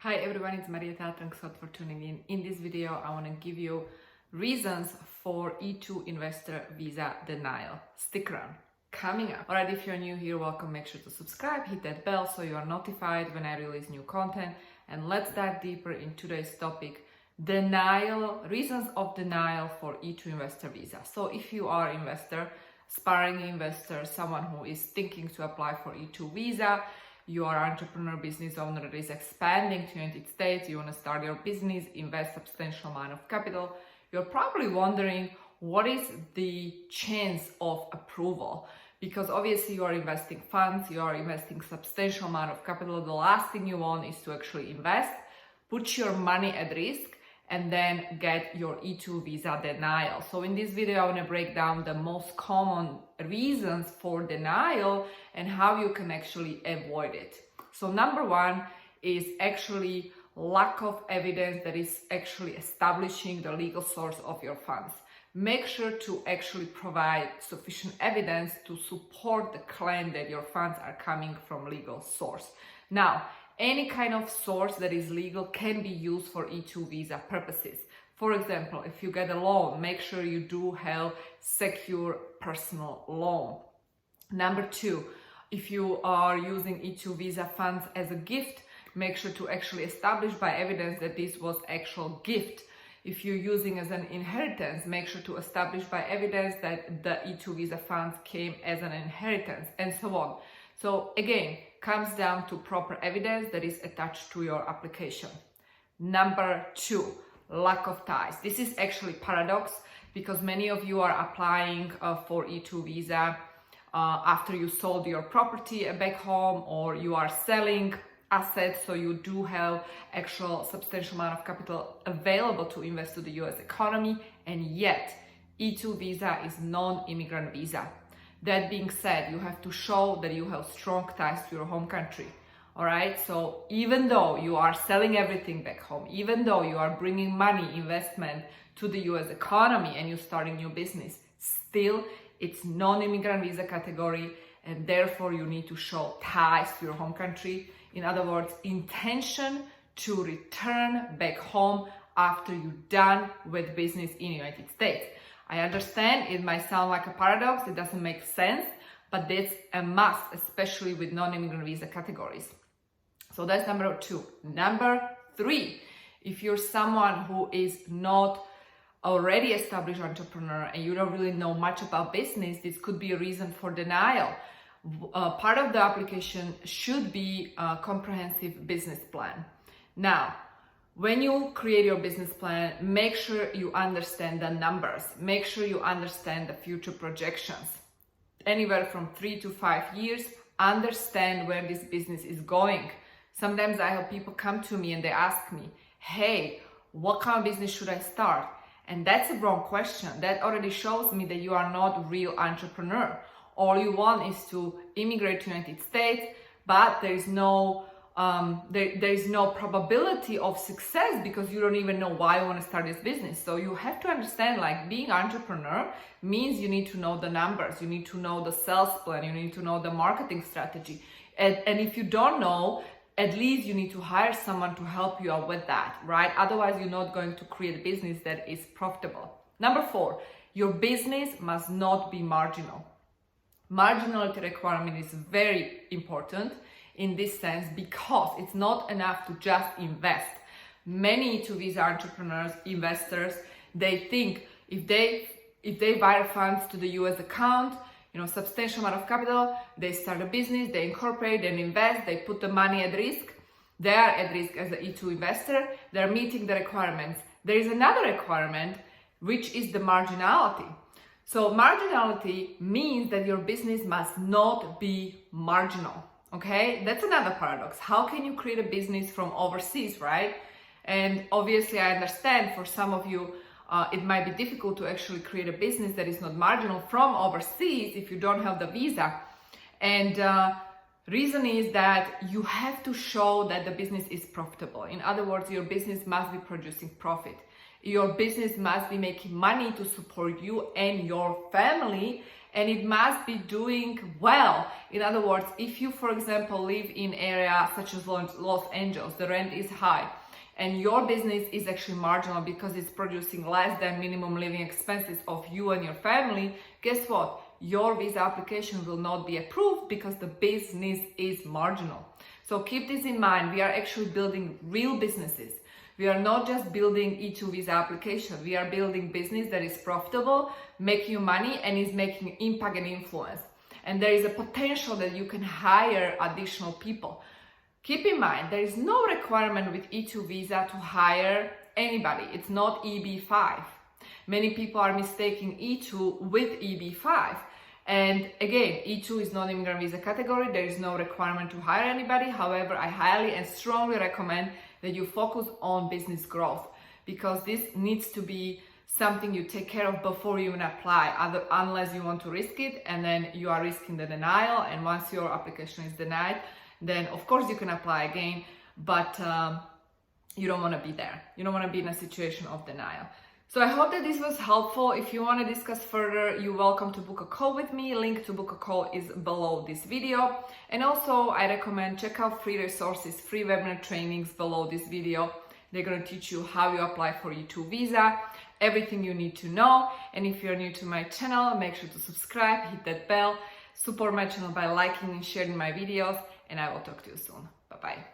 Hi everyone, it's Marieta. Thanks a lot for tuning in. In this video, I want to give you reasons for E2 investor visa denial. Stick around. Coming up. Alright, if you're new here, welcome. Make sure to subscribe, hit that bell so you are notified when I release new content. And let's dive deeper in today's topic, reasons of denial for E2 investor visa. So if you are an investor, aspiring investor, someone who is thinking to apply for E2 visa, you are an entrepreneur, business owner that is expanding to the United States, you want to start your business, invest substantial amount of capital, you're probably wondering what is the chance of approval? Because obviously you are investing funds, you are investing substantial amount of capital. The last thing you want is to actually invest, put your money at risk, and then get your E2 visa denial. So in this video, I want to break down the most common reasons for denial and how you can actually avoid it. So number one is actually lack of evidence that is actually establishing the legal source of your funds. Make sure to actually provide sufficient evidence to support the claim that your funds are coming from legal source. Now, any kind of source that is legal can be used for E2 visa purposes. For example, if you get a loan, make sure you do have secure personal loan. Number two, if you are using E2 visa funds as a gift, make sure to actually establish by evidence that this was actual gift. If you're using as an inheritance, make sure to establish by evidence that the E2 visa funds came as an inheritance, and so on. So again, comes down to proper evidence that is attached to your application. Number two, lack of ties. This is actually paradox because many of you are applying for E2 visa after you sold your property back home, or you are selling assets, so you do have actual substantial amount of capital available to invest to the US economy, and yet E2 visa is non-immigrant visa. That being said, you have to show that you have strong ties to your home country. All right. So even though you are selling everything back home, even though you are bringing money, investment to the US economy and you're starting new business, still it's non-immigrant visa category, and therefore you need to show ties to your home country. In other words, intention to return back home after you're done with business in the United States. I understand it might sound like a paradox, it doesn't make sense, but that's a must, especially with non-immigrant visa categories. So that's number two. Number three, if you're someone who is not already established entrepreneur and you don't really know much about business, this could be a reason for denial. Part of the application should be a comprehensive business plan. Now, when you create your business plan, make sure you understand the numbers. Make sure you understand the future projections. Anywhere from 3 to 5 years, understand where this business is going. Sometimes I have people come to me and they ask me, hey, what kind of business should I start? And that's a wrong question. That already shows me that you are not a real entrepreneur. All you want is to immigrate to the United States, but there is no probability of success because you don't even know why you want to start this business. So you have to understand, like, being an entrepreneur means you need to know the numbers, you need to know the sales plan, you need to know the marketing strategy. And if you don't know, at least you need to hire someone to help you out with that, right? Otherwise, you're not going to create a business that is profitable. Number four, your business must not be marginal. Marginality requirement is very important in this sense because it's not enough to just invest. Many E2 visa entrepreneurs, investors, they think if they wire funds to the US account, substantial amount of capital, they start a business, they incorporate, they invest, they put the money at risk. They are at risk as an E2 investor. They're meeting the requirements. There is another requirement, which is the marginality. So marginality means that your business must not be marginal. Okay, that's another paradox. How can you create a business from overseas, right? And obviously I understand for some of you, it might be difficult to actually create a business that is not marginal from overseas if you don't have the visa. And reason is that you have to show that the business is profitable. In other words, your business must be producing profit. Your business must be making money to support you and your family, and it must be doing well. In other words, if you, for example, live in areas such as Los Angeles, the rent is high, and your business is actually marginal because it's producing less than minimum living expenses of you and your family, guess what? Your visa application will not be approved because the business is marginal. So keep this in mind. We are actually building real businesses. We are not just building E2 visa application. We are building business that is profitable, making you money, and is making impact and influence. And there is a potential that you can hire additional people. Keep in mind, there is no requirement with E2 visa to hire anybody. It's not EB5. Many people are mistaking E2 with EB5. And again, E2 is not immigrant visa category. There is no requirement to hire anybody. However, I highly and strongly recommend that you focus on business growth, because this needs to be something you take care of before you even apply, unless you want to risk it, and then you are risking the denial. And once your application is denied, then of course you can apply again, but you don't want to be there. You don't want to be in a situation of denial. So I hope that this was helpful. If you want to discuss further, you're welcome to book a call with me. Link to book a call is below this video. And also I recommend check out free resources, free webinar trainings below this video. They're going to teach you how you apply for E2 visa, everything you need to know. And if you're new to my channel, make sure to subscribe, hit that bell, support my channel by liking and sharing my videos, and I will talk to you soon. Bye-bye.